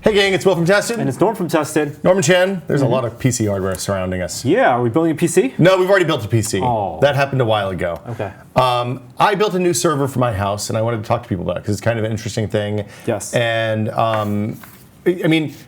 Hey gang, it's Will from Tested. And it's Norm from Tested. Norman Chan. There's a lot of PC hardware surrounding us. Yeah, are we building a PC? No, we've already built a PC. Oh. That happened a while ago. Okay. I built a new server for my house, and I wanted to talk to people about it because it's kind of an interesting thing. Yes. And I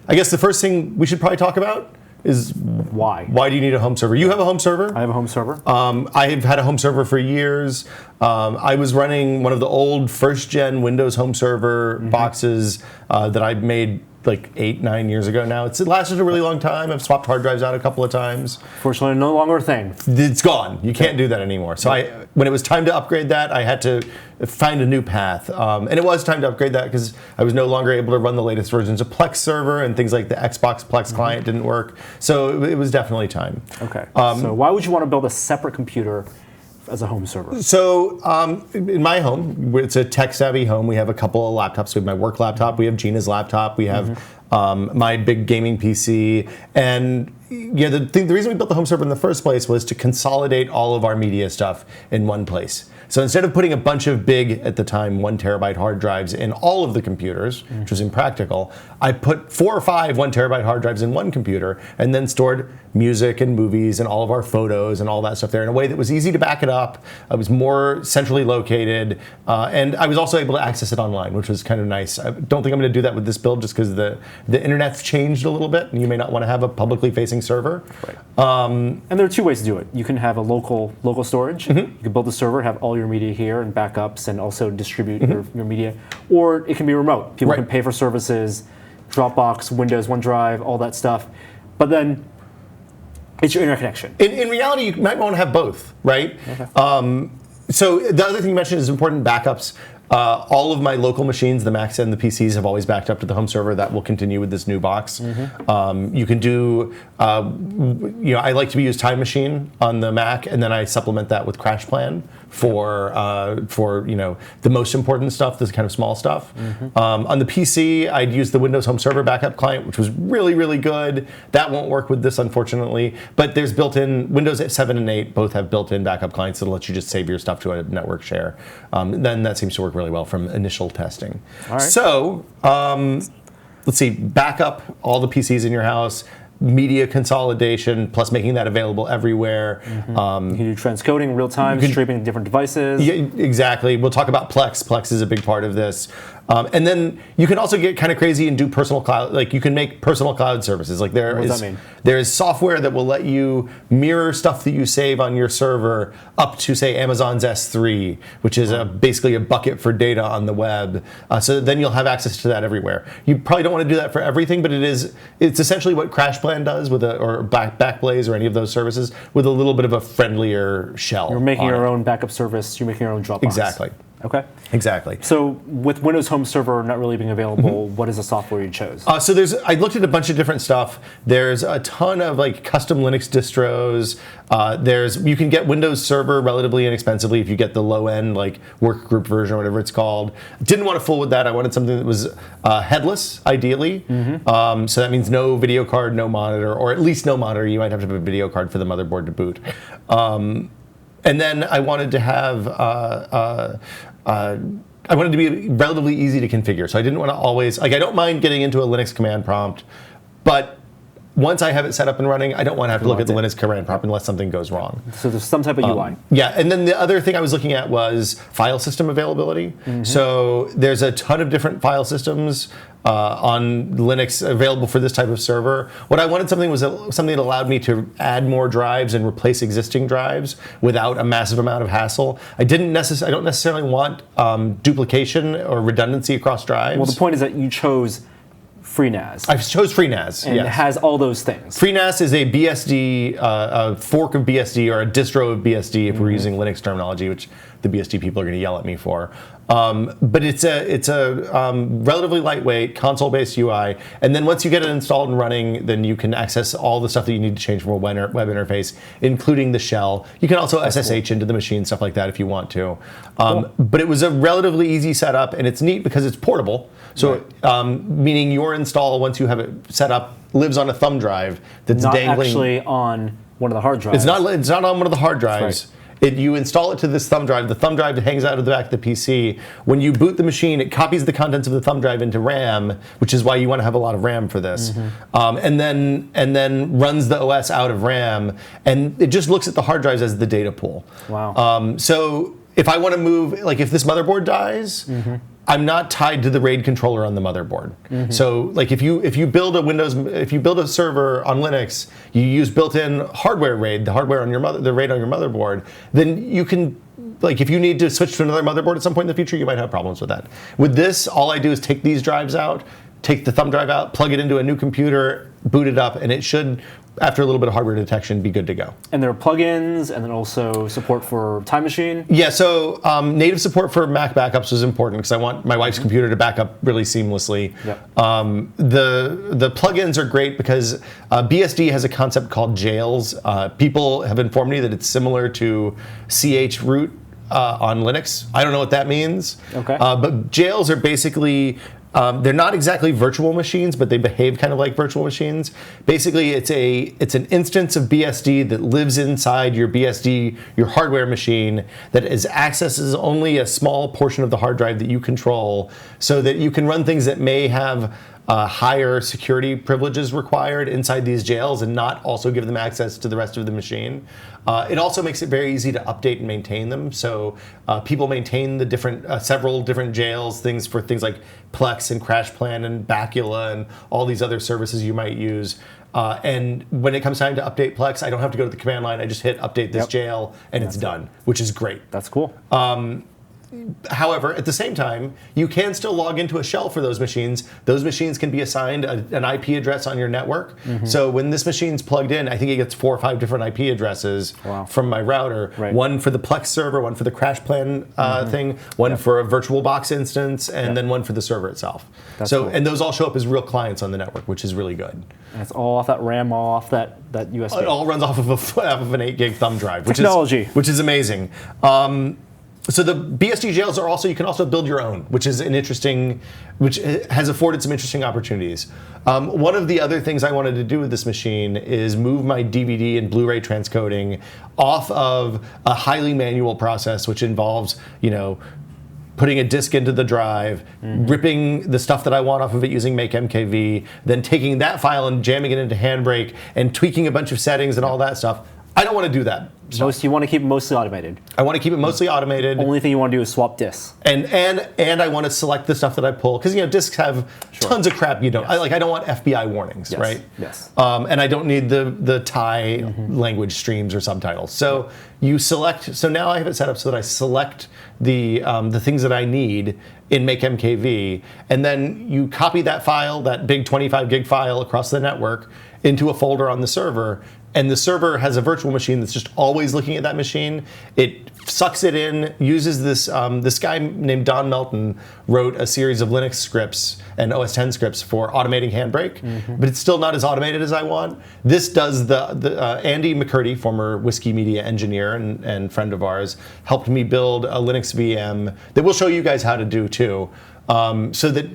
guess the first thing we should probably talk about is why? Why do you need a home server? You have a home server? I have a home server. I've had a home server for years. I was running one of the old first-gen Windows home server boxes that I made like 8-9 years ago now. It lasted a really long time. I've swapped hard drives out a couple of times. Fortunately, no longer a thing. It's gone. You can't do that anymore. So when it was time to upgrade that, I had to find a new path. And it was time to upgrade that because I was no longer able to run the latest versions of Plex server, and things like the Xbox Plex client didn't work. So it was definitely time. Okay. So why would you want to build a separate computer as a home server? So in my home, it's a tech-savvy home. We have a couple of laptops. We have my work laptop. We have Gina's laptop. We have my big gaming PC. And yeah, the reason we built the home server in the first place was to consolidate all of our media stuff in one place. So instead of putting a bunch of big, at the time, 1 terabyte hard drives in all of the computers, which was impractical, I put 4 or 5 1 terabyte hard drives in one computer and then stored music and movies and all of our photos and all that stuff there in a way that was easy to back it up. I was more centrally located, and I was also able to access it online, which was kind of nice. I don't think I'm going to do that with this build just because the internet's changed a little bit, and you may not want to have a publicly facing server. Right. And there are 2 ways to do it. You can have a local storage. You can build a server, have all your media here and backups, and also distribute your media. Or it can be remote. People can pay for services, Dropbox, Windows, OneDrive, all that stuff. But then it's your internet connection. In reality, you might want to have both, right? Okay. So the other thing you mentioned is important backups. All of my local machines, the Macs and the PCs, have always backed up to the home server. That will continue with this new box. You can do, I like to use Time Machine on the Mac, and then I supplement that with Crash Plan for the most important stuff, this kind of small stuff. On the PC, I'd use the Windows Home Server backup client, which was really, really good. That won't work with this, unfortunately. But there's built-in, Windows 7 and 8 both have built-in backup clients that'll let you just save your stuff to a network share. Then that seems to work really well from initial testing. All right. So, let's see, back up all the PCs in your house, media consolidation, plus making that available everywhere. You can do transcoding real time, streaming to different devices. Yeah, exactly. We'll talk about Plex. Plex is a big part of this. And then you can also get kind of crazy and do personal cloud, like you can make personal cloud services. Like What does that mean? There is software that will let you mirror stuff that you save on your server up to, say, Amazon's S3, which is basically a bucket for data on the web. So then you'll have access to that everywhere. You probably don't want to do that for everything, but it's essentially what Crash Plan does or Backblaze or any of those services with a little bit of a friendlier shell. You're making your own backup service. You're making your own Dropbox. Exactly. Okay. Exactly. So with Windows Home Server not really being available, what is the software you chose? So I looked at a bunch of different stuff. There's a ton of like custom Linux distros. You can get Windows Server relatively inexpensively if you get the low end like work group version or whatever it's called. Didn't want to fool with that. I wanted something that was headless, ideally. So that means no video card, no monitor, or at least no monitor. You might have to have a video card for the motherboard to boot. And then I wanted to have, I wanted to be relatively easy to configure. So I didn't want to always, I don't mind getting into a Linux command prompt, but once I have it set up and running, I don't want to have to look at the Linux command prompt unless something goes wrong. So there's some type of UI. Yeah, and then the other thing I was looking at was file system availability. So there's a ton of different file systems on Linux available for this type of server. What I wanted something that allowed me to add more drives and replace existing drives without a massive amount of hassle. I don't necessarily want duplication or redundancy across drives. Well, the point is that you chose FreeNAS. I chose FreeNAS, and it has all those things. FreeNAS is a BSD, a fork of BSD or a distro of BSD if we're using Linux terminology, which the BSD people are going to yell at me for. But it's a relatively lightweight console-based UI, and then once you get it installed and running, then you can access all the stuff that you need to change from a web interface, including the shell. You can also SSH into the machine, stuff like that if you want to. But it was a relatively easy setup, and it's neat because it's portable. So, meaning your install, once you have it set up, lives on a thumb drive that's not dangling. Actually on one of the hard drives. It's not on one of the hard drives. Right. You install it to this thumb drive. The thumb drive hangs out of the back of the PC. When you boot the machine, it copies the contents of the thumb drive into RAM, which is why you want to have a lot of RAM for this. And then runs the OS out of RAM, and it just looks at the hard drives as the data pool. Wow. So if I want to move, like if this motherboard dies, I'm not tied to the RAID controller on the motherboard. So like if you build a server on Linux, you use built-in hardware RAID, the hardware on the RAID on your motherboard, then you can, like if you need to switch to another motherboard at some point in the future, you might have problems with that. With this, all I do is take these drives out, take the thumb drive out, plug it into a new computer, boot it up, and it should, after a little bit of hardware detection, be good to go. And there are plugins, and then also support for Time Machine? Yeah, so native support for Mac backups was important because I want my wife's computer to back up really seamlessly. Yep. The plugins are great because BSD has a concept called jails. People have informed me that it's similar to chroot on Linux. I don't know what that means. Okay. But jails are basically... they're not exactly virtual machines, but they behave kind of like virtual machines. Basically, it's an instance of BSD that lives inside your hardware machine that accesses only a small portion of the hard drive that you control, so that you can run things that may have higher security privileges required inside these jails and not also give them access to the rest of the machine. It also makes it very easy to update and maintain them. So people maintain the several different jails, things like Plex and CrashPlan and Bacula and all these other services you might use. And when it comes time to update Plex, I don't have to go to the command line. I just hit update this jail and it's done, which is great. That's cool. However, at the same time, you can still log into a shell for those machines. Those machines can be assigned an IP address on your network. So when this machine's plugged in, I think it gets 4 or 5 different IP addresses from my router. Right. One for the Plex server, one for the CrashPlan thing, one for a VirtualBox instance, and then one for the server itself. That's cool. And those all show up as real clients on the network, which is really good. And it's all off that RAM, all off that USB. It all runs off of an 8 gig thumb drive, which is amazing. So the BSD jails are also, you can also build your own, which has afforded some interesting opportunities. One of the other things I wanted to do with this machine is move my DVD and Blu-ray transcoding off of a highly manual process, which involves, putting a disk into the drive, ripping the stuff that I want off of it using Make MKV, then taking that file and jamming it into Handbrake and tweaking a bunch of settings and all that stuff. I don't want to do that. You want to keep it mostly automated. I want to keep it mostly automated. Only thing you want to do is swap disks. And I want to select the stuff that I pull, because disks have tons of crap you don't. I don't want FBI warnings, right? Yes. And I don't need the Thai language streams or subtitles. So you select. So now I have it set up so that I select the things that I need in Make MKV, and then you copy that file, that big 25 gig file, across the network into a folder on the server. And the server has a virtual machine that's just always looking at that machine. It sucks it in, uses this guy named Don Melton wrote a series of Linux scripts and OS X scripts for automating Handbrake, but it's still not as automated as I want. This does the Andy McCurdy, former Whiskey Media engineer and friend of ours, helped me build a Linux VM that we'll show you guys how to do too. So that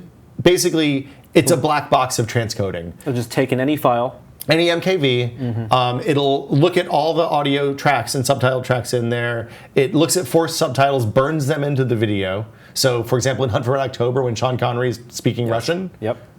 basically it's a black box of transcoding. So just taking any file, any MKV, it'll look at all the audio tracks and subtitle tracks in there. It looks at forced subtitles, burns them into the video. So, for example, in Hunt for Red October, when Sean Connery is speaking Russian,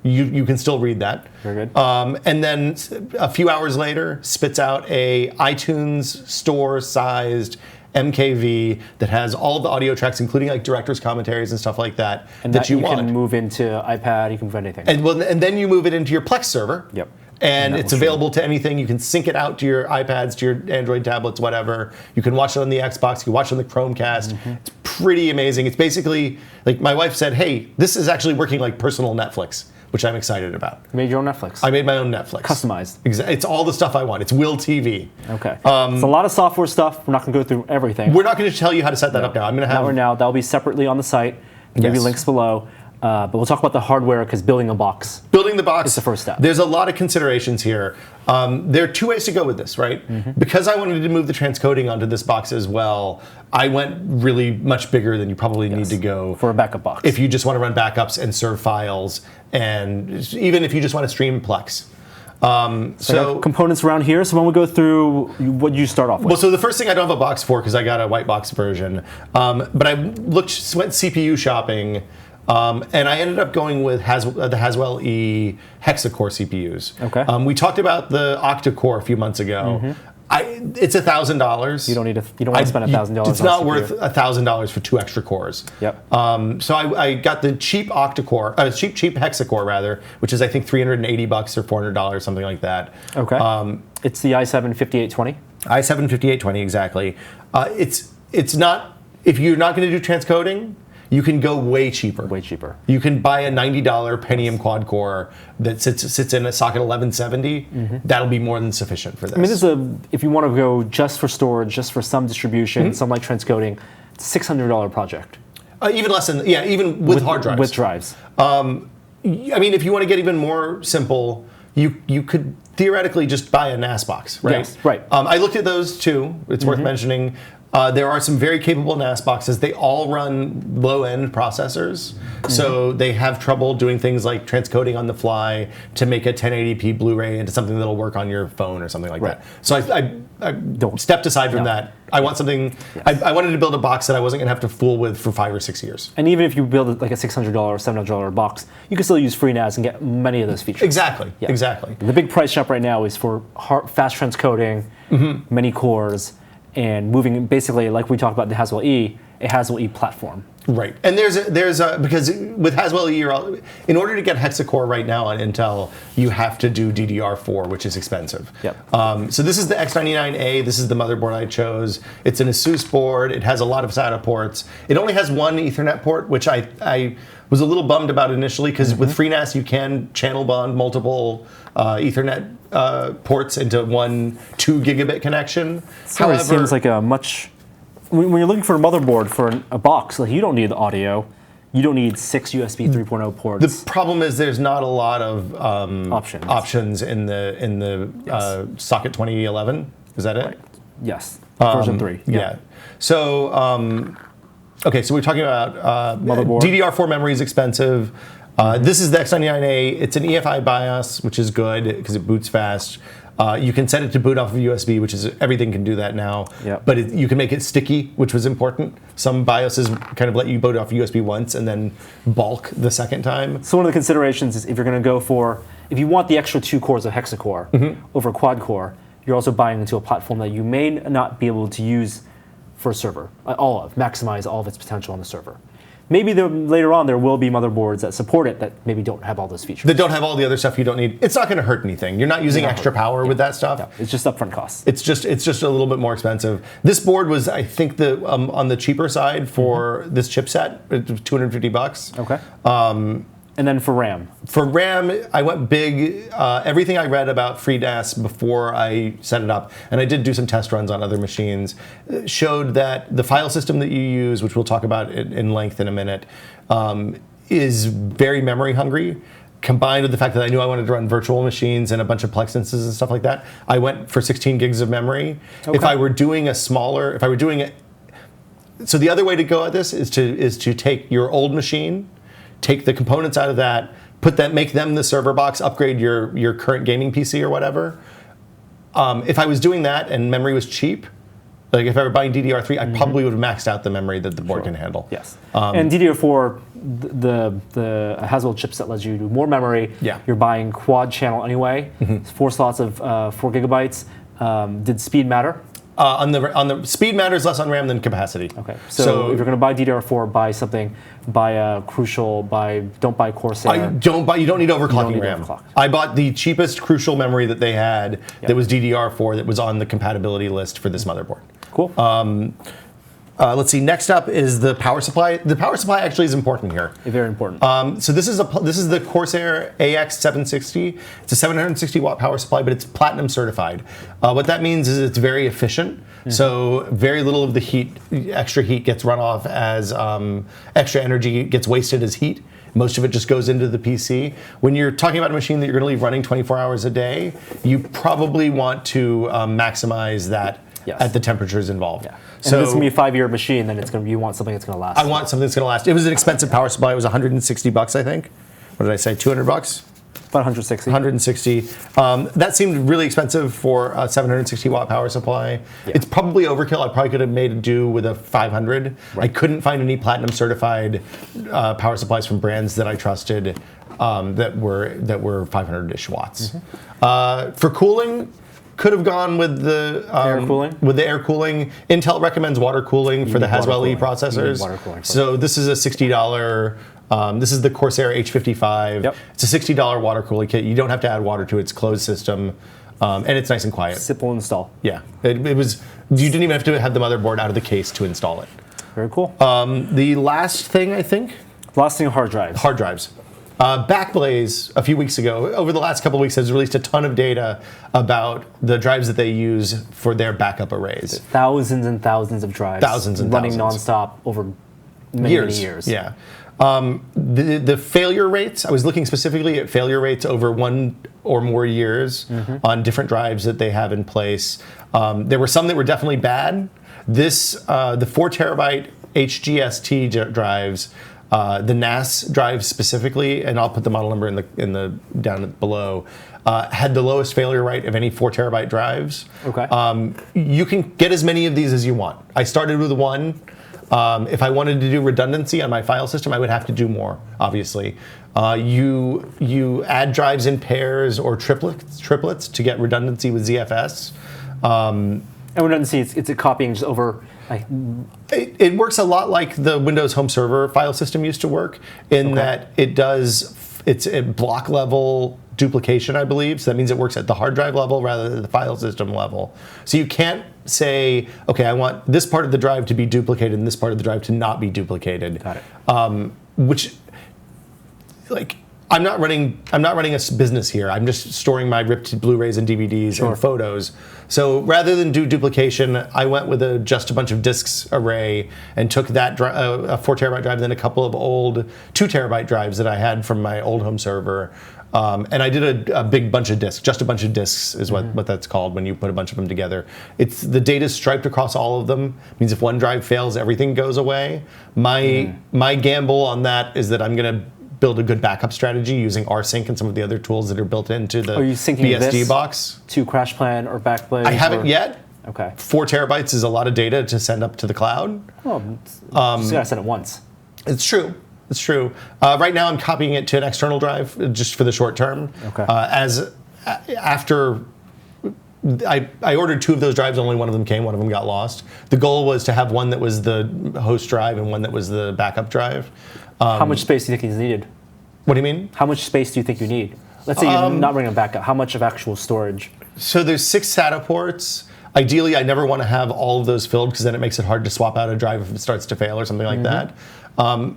you can still read that. Very good. And then a few hours later, spits out a iTunes store-sized MKV that has all of the audio tracks, including like director's commentaries and stuff like that, and that you want. You can move into iPad, you can move anything. And then you move it into your Plex server. Yep. And it's available to anything. You can sync it out to your iPads, to your Android tablets, whatever. You can watch it on the Xbox. You can watch it on the Chromecast. It's pretty amazing. It's basically, like my wife said, hey, this is actually working like personal Netflix, which I'm excited about. You made your own Netflix? I made my own Netflix. Customized? It's all the stuff I want. It's Will TV. Okay. It's a lot of software stuff. We're not going to go through everything. We're not going to tell you how to set that up now. I'm going to have... That'll be separately on the site. Maybe links below. But we'll talk about the hardware, because building a box. Building the box is the first step. There's a lot of considerations here. There are two ways to go with this, right? Because I wanted to move the transcoding onto this box as well, I went really much bigger than you probably need to go. For a backup box. If you just want to run backups and serve files, and even if you just want to stream Plex. So components around here. So when we go through, what you start off with? Well, so the first thing I don't have a box for because I got a white box version, but I went CPU shopping, and I ended up going with the Haswell E hexa-core CPUs. Okay. We talked about the octa-core a few months ago. It's $1,000. You don't need you don't want to spend $1,000. It's not worth $1,000 for 2 extra cores. Yep. So I got the cheap octa-core, cheap hexa-core rather, which is I think $380 or $400, something like that. Okay. It's the i7-5820. i7-5820 exactly. It's not, if you're not going to do transcoding, you can go way cheaper. Way cheaper. You can buy a $90 Pentium quad core that sits in a socket 1170. That'll be more than sufficient for this. I mean, if you want to go just for storage, just for some distribution, some like transcoding, it's a $600 project. Even less than, even with hard drives. With drives. I mean, if you want to get even more simple, you could theoretically just buy a NAS box, right? Yes, right. I looked at those too. It's worth mentioning. There are some very capable NAS boxes. They all run low-end processors, so they have trouble doing things like transcoding on the fly to make a 1080p Blu-ray into something that'll work on your phone or something like that. So I stepped aside from that. I want something. I wanted to build a box that I wasn't going to have to fool with for 5 or 6 years. And even if you build like a $600, $700 box, you can still use FreeNAS and get many of those features. Exactly. Exactly. The big price jump right now is for fast transcoding, many cores, and moving basically, like we talked about the Haswell E, a Haswell E platform. Right, and there's because with Haswell E, in order to get hexa-core right now on Intel, you have to do DDR4, which is expensive. Yep. So this is the X99A. This is the motherboard I chose. It's an ASUS board. It has a lot of SATA ports. It only has one Ethernet port, which I was a little bummed about initially because with FreeNAS you can channel bond multiple Ethernet ports into one 2 gigabit connection. However, it seems like a much. When you're looking for a motherboard for a box, like you don't need the audio, you don't need 6 USB 3.0 ports. The problem is there's not a lot of options in the socket 2011. Is that it? Right. Yes. Version 3. Yeah. So okay, so we're talking about motherboard. DDR4 memory is expensive. This is the X99A. It's an EFI BIOS, which is good because it boots fast. You can set it to boot off of USB, which is everything can do that now. Yep. But you can make it sticky, which was important. Some BIOSes kind of let you boot off USB once and then bulk the second time. So one of the considerations is if you're going to go for, if you want the extra 2 cores of hexa-core over quad core, you're also buying into a platform that you may not be able to use for a server, maximize all of its potential on the server. Maybe later on there will be motherboards that support it that maybe don't have all those features. That don't have all the other stuff you don't need. It's not going to hurt anything. You're not using extra power with that stuff. No, it's just upfront costs. It's just a little bit more expensive. This board was, I think, on the cheaper side for this chipset. It was $250. Okay. And then for RAM? For RAM, I went big. Everything I read about FreeNAS before I set it up, and I did do some test runs on other machines, showed that the file system that you use, which we'll talk about in length in a minute, is very memory hungry. Combined with the fact that I knew I wanted to run virtual machines and a bunch of Plex instances and stuff like that, I went for 16 gigs of memory. Okay. If I were doing so the other way to go at this is to take your old machine, take the components out of that, make them the server box, upgrade your current gaming PC or whatever. If I was doing that and memory was cheap, like if I were buying DDR3, I probably would have maxed out the memory that the board can handle. Yes. And DDR4, the Haswell chipset lets you do more memory. Yeah. You're buying quad channel anyway. 4 slots of 4 gigabytes. Did speed matter? On the speed matters less on RAM than capacity. Okay, so if you're going to buy DDR4, buy a Crucial, don't buy Corsair. You don't need overclocking RAM. I bought the cheapest Crucial memory that they had that was DDR4 that was on the compatibility list for this motherboard. Cool. Let's see. Next up is the power supply. The power supply actually is important here. Very important. So this is the Corsair AX760. It's a 760 watt power supply, but it's platinum certified. What that means is it's very efficient. So very little of the extra heat gets run off as extra energy gets wasted as heat. Most of it just goes into the PC. When you're talking about a machine that you're going to leave running 24 hours a day, you probably want to maximize that at the temperatures involved. Yeah. So this is going to be a 5-year machine, then you want something that's going to last. I want something that's going to last. It was an expensive power supply. It was $160, I think. What did I say? $200? About 160. 160. That seemed really expensive for a 760 watt power supply. Yeah. It's probably overkill. I probably could have made it do with a 500. I couldn't find any platinum certified power supplies from brands that I trusted that were 500-ish watts. For cooling, could have gone with the air cooling. With the air cooling. Intel recommends water cooling for the Haswell E processors. Water cooling so this is a $60. This is the Corsair H55. Yep. It's a $60 water cooling kit. You don't have to add water to it. It's closed system, and it's nice and quiet. Simple install. Yeah, it was. You didn't even have to have the motherboard out of the case to install it. Very cool. The last thing, I think. Last thing, hard drives. Hard drives. Backblaze, a few weeks ago, over the last couple of weeks, has released a ton of data about the drives that they use for their backup arrays. Thousands and thousands of drives. Running nonstop over many years. Yeah. The failure rates, I was looking specifically at failure rates over 1 or more years on different drives that they have in place. There were some that were definitely bad. The 4 terabyte HGST drives, the NAS drives specifically, and I'll put the model number in the down below, had the lowest failure rate of any 4 terabyte drives. Okay. You can get as many of these as you want. I started with 1. If I wanted to do redundancy on my file system, I would have to do more, obviously. You add drives in pairs or triplets to get redundancy with ZFS. And redundancy, it's a copying just over. It works a lot like the Windows Home Server file system used to work, in that it's a block level duplication, I believe. So that means it works at the hard drive level rather than the file system level. So you can't say, okay, I want this part of the drive to be duplicated and this part of the drive to not be duplicated. Got it. Which, like, I'm not running a business here. I'm just storing my ripped Blu-rays and DVDs and photos. So rather than do duplication, I went with just a bunch of disks array and took that a 4 terabyte drive, then a couple of old 2 terabyte drives that I had from my old home server. And I did a big bunch of disks. Just a bunch of disks is what that's called when you put a bunch of them together. The data's striped across all of them. It means if one drive fails, everything goes away. My gamble on that is that I'm going to build a good backup strategy using rsync and some of the other tools that are built into the BSD box. To CrashPlan or Backblaze? I haven't yet. Okay. 4 terabytes is a lot of data to send up to the cloud. Well, just gotta send it once. It's true. It's true. Right now, I'm copying it to an external drive just for the short term. Okay. After I ordered 2 of those drives, only one of them came. One of them got lost. The goal was to have one that was the host drive and one that was the backup drive. How much space do you think is needed? What do you mean? How much space do you think you need? Let's say you're not running a backup. How much of actual storage? So there's 6 SATA ports. Ideally, I never want to have all of those filled because then it makes it hard to swap out a drive if it starts to fail or something like that.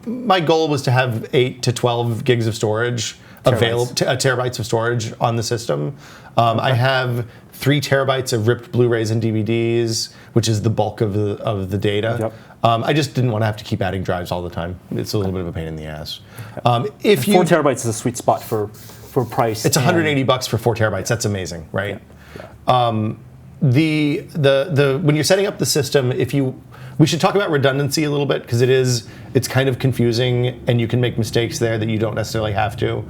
My goal was to have 8 to 12 gigs of storage available, terabytes of storage on the system. I have 3 terabytes of ripped Blu-rays and DVDs, which is the bulk of the data. Yep. I just didn't want to have to keep adding drives all the time. It's a little bit of a pain in the ass. 4 terabytes is a sweet spot for price. It's $180 for 4 terabytes. That's amazing, right? Yeah. When you're setting up the system, we should talk about redundancy a little bit because it's kind of confusing and you can make mistakes there that you don't necessarily have to.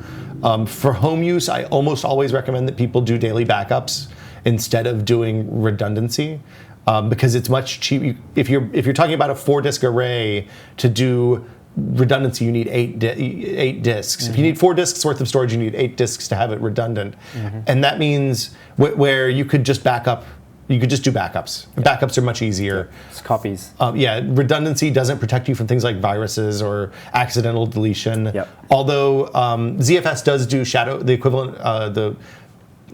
For home use, I almost always recommend that people do daily backups instead of doing redundancy. Because it's much cheaper. If you're talking about a 4-disk array to do redundancy, you need 8 disks. If you need 4 disks worth of storage, you need 8 disks to have it redundant, and that means where you could just back up. You could just do backups. Backups are much easier. It's copies. Redundancy doesn't protect you from things like viruses or accidental deletion. Yep. Although ZFS does do the equivalent,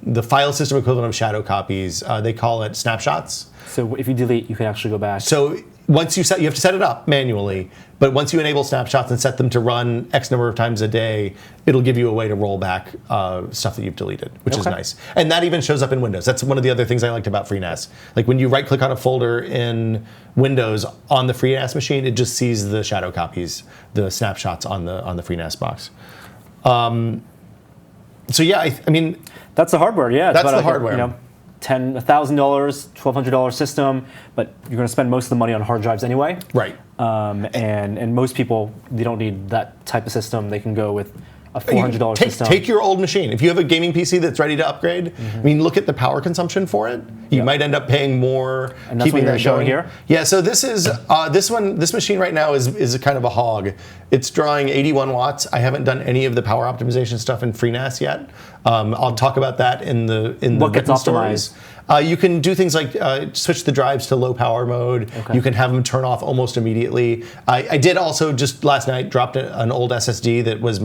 the file system equivalent of shadow copies. They call it snapshots. So if you delete, you can actually go back. So once you have to set it up manually, but once you enable snapshots and set them to run X number of times a day, it'll give you a way to roll back stuff that you've deleted, which is nice. And that even shows up in Windows. That's one of the other things I liked about FreeNAS. Like when you right-click on a folder in Windows on the FreeNAS machine, it just sees the shadow copies, the snapshots on the FreeNAS box. So yeah, I mean, that's the hardware. Yeah, that's the hardware. $1,000, $1,200 system, but you're going to spend most of the money on hard drives anyway. Right. And most people, they don't need that type of system. They can go with a $400 system. Take your old machine. If you have a gaming PC that's ready to upgrade, I mean, look at the power consumption for it. You might end up paying more. And that's what you're showing here? Yeah, so this is, this machine right now is a kind of a hog. It's drawing 81 watts. I haven't done any of the power optimization stuff in FreeNAS yet. I'll talk about that in the what gets optimized. You can do things like switch the drives to low power mode. Okay. You can have them turn off almost immediately. I did also just last night dropped an old SSD that was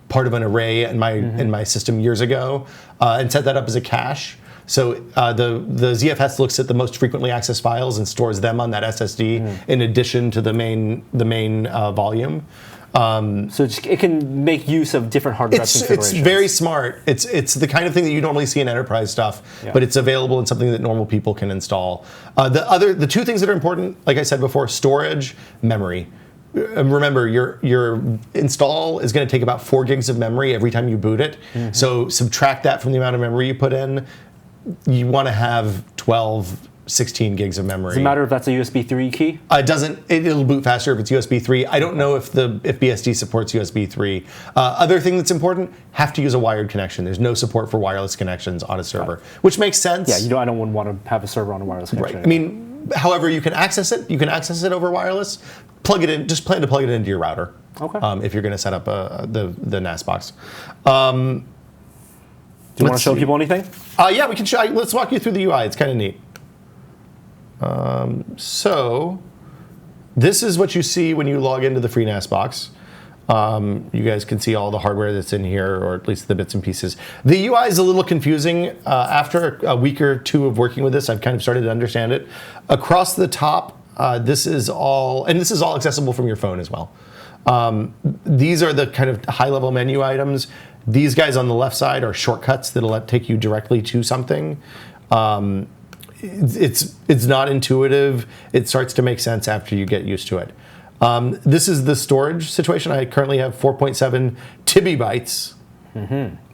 part of an array in my system years ago, and set that up as a cache. So the ZFS looks at the most frequently accessed files and stores them on that SSD in addition to the main volume. So it can make use of different hard drive configurations. It's very smart. It's the kind of thing that you normally see in enterprise stuff, but it's available in something that normal people can install. The two things that are important, like I said before, storage, memory. Remember, your install is going to take about 4 gigs of memory every time you boot it. So subtract that from the amount of memory you put in. You want to have 12, 16 gigs of memory. Does it matter if that's a USB 3 key? It doesn't. It'll boot faster if it's USB 3. I don't know if BSD supports USB 3. Other thing that's important, have to use a wired connection. There's no support for wireless connections on a server, which makes sense. Yeah, I don't want to have a server on a wireless connection. Right. I mean, however, you can access it. You can access it over wireless. Plug it in. Just plan to plug it into your router. Okay. If you're going to set up the NAS box. Do you want to show people anything? Yeah, we can show. Let's walk you through the UI. It's kind of neat. So this is what you see when you log into the FreeNAS box. You guys can see all the hardware that's in here, or at least the bits and pieces. The UI is a little confusing. After a week or two of working with this, I've kind of started to understand it. Across the top, this is all accessible from your phone as well. These are the kind of high-level menu items. These guys on the left side are shortcuts that'll take you directly to something. It's not intuitive. It starts to make sense after you get used to it. This is the storage situation. I currently have 4.7 terrabytes,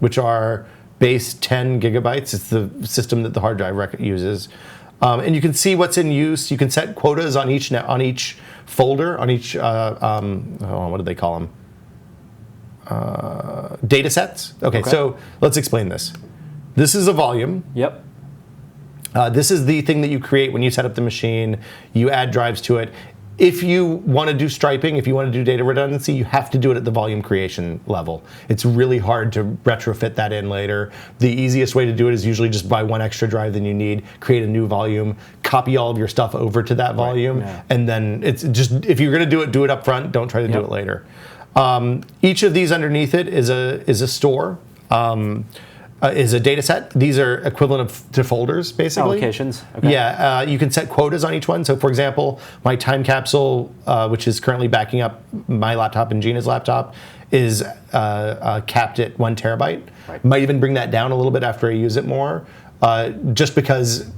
which are base 10 gigabytes. It's the system that the hard drive uses. And you can see what's in use. You can set quotas on each folder, on each, what do they call them? Data sets. Okay, so let's explain this. This is a volume. Yep. This is the thing that you create when you set up the machine. You add drives to it. If you want to do striping, if you want to do data redundancy, you have to do it at the volume creation level. It's really hard to retrofit that in later. The easiest way to do it is usually just buy one extra drive than you need, create a new volume, copy all of your stuff over to that volume, and then it's just, if you're going to do it up front, don't try to do it later. Each of these underneath it is a store. Is a data set. These are equivalent to folders, basically. Allocations. Okay. Yeah, you can set quotas on each one. So, for example, my time capsule, which is currently backing up my laptop and Gina's laptop, is capped at 1 terabyte. Right. Might even bring that down a little bit after I use it more. Just because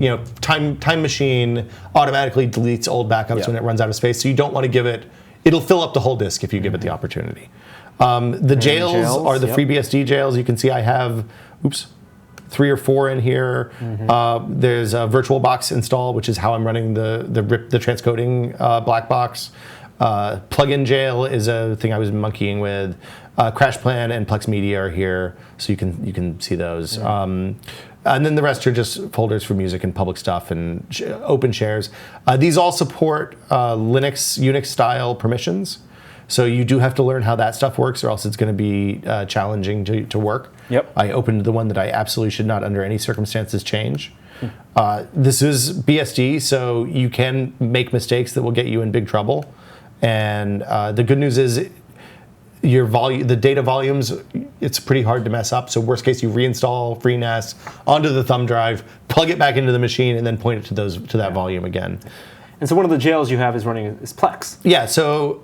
Time Machine automatically deletes old backups when it runs out of space. So you don't want to give it. It'll fill up the whole disk if you give it the opportunity. The jails are the FreeBSD jails. You can see I have 3 or 4 in here. There's a VirtualBox install, which is how I'm running the transcoding black box. Plugin jail is a thing I was monkeying with. Crash Plan and Plex Media are here, so you can see those. And then the rest are just folders for music and public stuff and open shares. These all support Linux, Unix style permissions. So you do have to learn how that stuff works, or else it's going to be challenging to work. Yep. I opened the one that I absolutely should not, under any circumstances, change. This is BSD, so you can make mistakes that will get you in big trouble. And the good news is, the data volumes, it's pretty hard to mess up. So worst case, you reinstall FreeNAS onto the thumb drive, plug it back into the machine, and then point it to that volume again. And so one of the jails you have is running is Plex. Yeah, so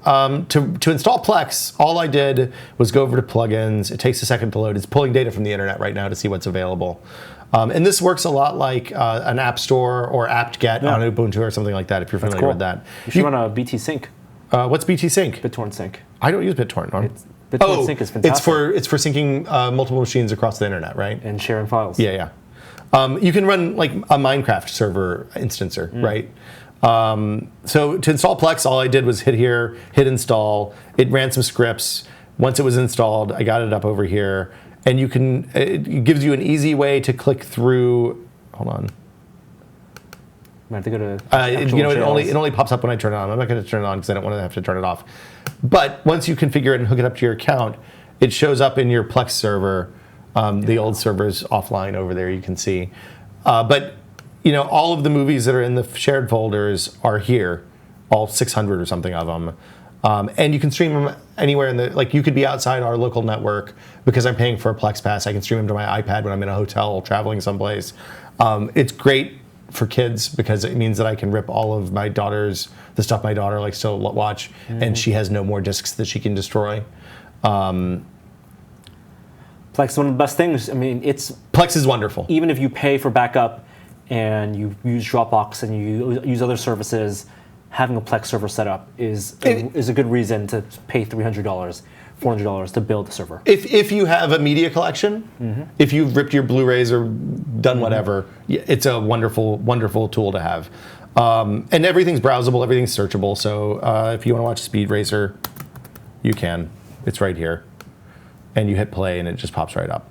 to install Plex, all I did was go over to plugins. It takes a second to load. It's pulling data from the internet right now to see what's available. And this works a lot like an app store or apt-get on Ubuntu or something like that, if you're familiar with that. You should run a BT Sync. What's BT Sync? BitTorrent Sync. I don't use BitTorrent. BitTorrent Sync is fantastic. It's for syncing multiple machines across the internet, right? And sharing files. Yeah. You can run like a Minecraft server instancer, right? So to install Plex, all I did was hit install. It ran some scripts. Once it was installed, I got it up over here, and it gives you an easy way to click through. Hold on. I have to go to it only pops up when I turn it on. I'm not going to turn it on because I don't want to have to turn it off. But once you configure it and hook it up to your account, it shows up in your Plex server. The old server's offline over there, you can see. But all of the movies that are in the shared folders are here, all 600 or something of them. And you can stream them anywhere you could be outside our local network because I'm paying for a Plex Pass. I can stream them to my iPad when I'm in a hotel traveling someplace. It's great for kids because it means that I can rip all of the stuff my daughter likes to watch, and she has no more discs that she can destroy. Plex is one of the best things. I mean, Plex is wonderful. Even if you pay for backup and you use Dropbox and you use other services, having a Plex server set up is a good reason to pay $300, $400 to build a server. If you have a media collection, if you've ripped your Blu-rays or done whatever, it's a wonderful, wonderful tool to have. And everything's browsable, everything's searchable. So if you want to watch Speed Racer, you can. It's right here. And you hit play and it just pops right up.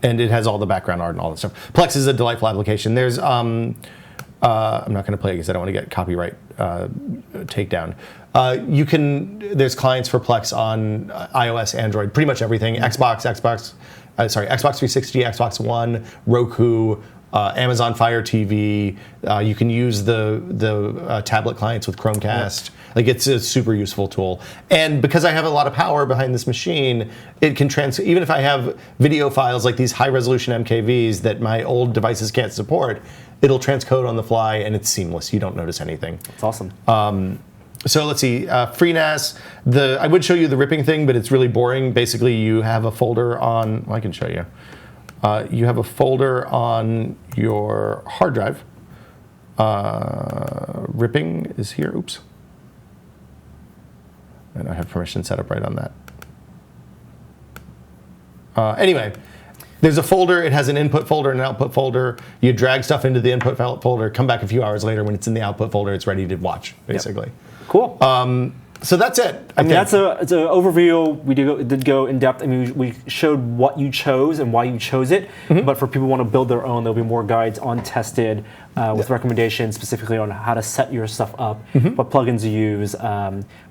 And it has all the background art and all that stuff. Plex is a delightful application. There's I'm not going to play it because I don't want to get copyright takedown. There's clients for Plex on iOS, Android, pretty much everything. Xbox 360, Xbox One, Roku, Amazon Fire TV. You can use the tablet clients with Chromecast. It's a super useful tool. And because I have a lot of power behind this machine, it can even if I have video files like these high resolution MKVs that my old devices can't support, it'll transcode on the fly and it's seamless. You don't notice anything. That's awesome. So let's see, FreeNAS. I would show you the ripping thing, but it's really boring. Basically, you have a folder on. Well, I can show you. You have a folder on your hard drive. Ripping is here. Oops. I don't have permission set up right on that. Anyway, there's a folder. It has an input folder and an output folder. You drag stuff into the input folder, come back a few hours later. When it's in the output folder, it's ready to watch, basically. Yep. Cool. So that's it. I mean, it's an overview. We did go in depth. I mean, we showed what you chose and why you chose it. But for people who want to build their own, there'll be more guides on tested with recommendations specifically on how to set your stuff up, what plugins you use.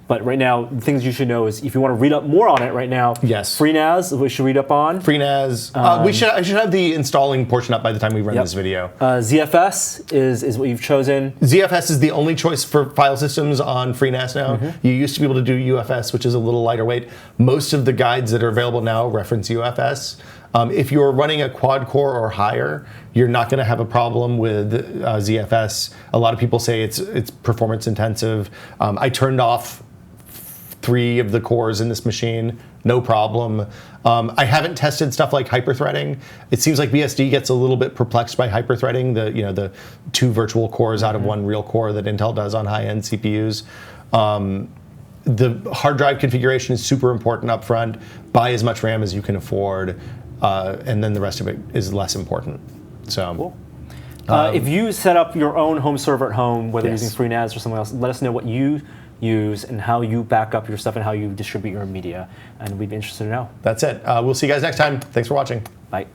But right now, the things you should know is if you want to read up more on it right now, yes. FreeNAS, we should read up on. FreeNAS. I should have the installing portion up by the time we run this video. ZFS is what you've chosen. ZFS is the only choice for file systems on FreeNAS now. You used to be able to do UFS, which is a little lighter weight. Most of the guides that are available now reference UFS. If you're running a quad core or higher, you're not going to have a problem with ZFS. A lot of people say it's performance intensive. I turned off 3 of the cores in this machine, no problem. I haven't tested stuff like hyperthreading. It seems like BSD gets a little bit perplexed by hyperthreading, the 2 virtual cores out of 1 real core that Intel does on high-end CPUs. The hard drive configuration is super important up front. Buy as much RAM as you can afford, and then the rest of it is less important. So. Cool. If you set up your own home server at home, whether using FreeNAS or something else, let us know what you use and how you back up your stuff and how you distribute your media, and we'd be interested to know. That's it. We'll see you guys next time. Thanks for watching. Bye.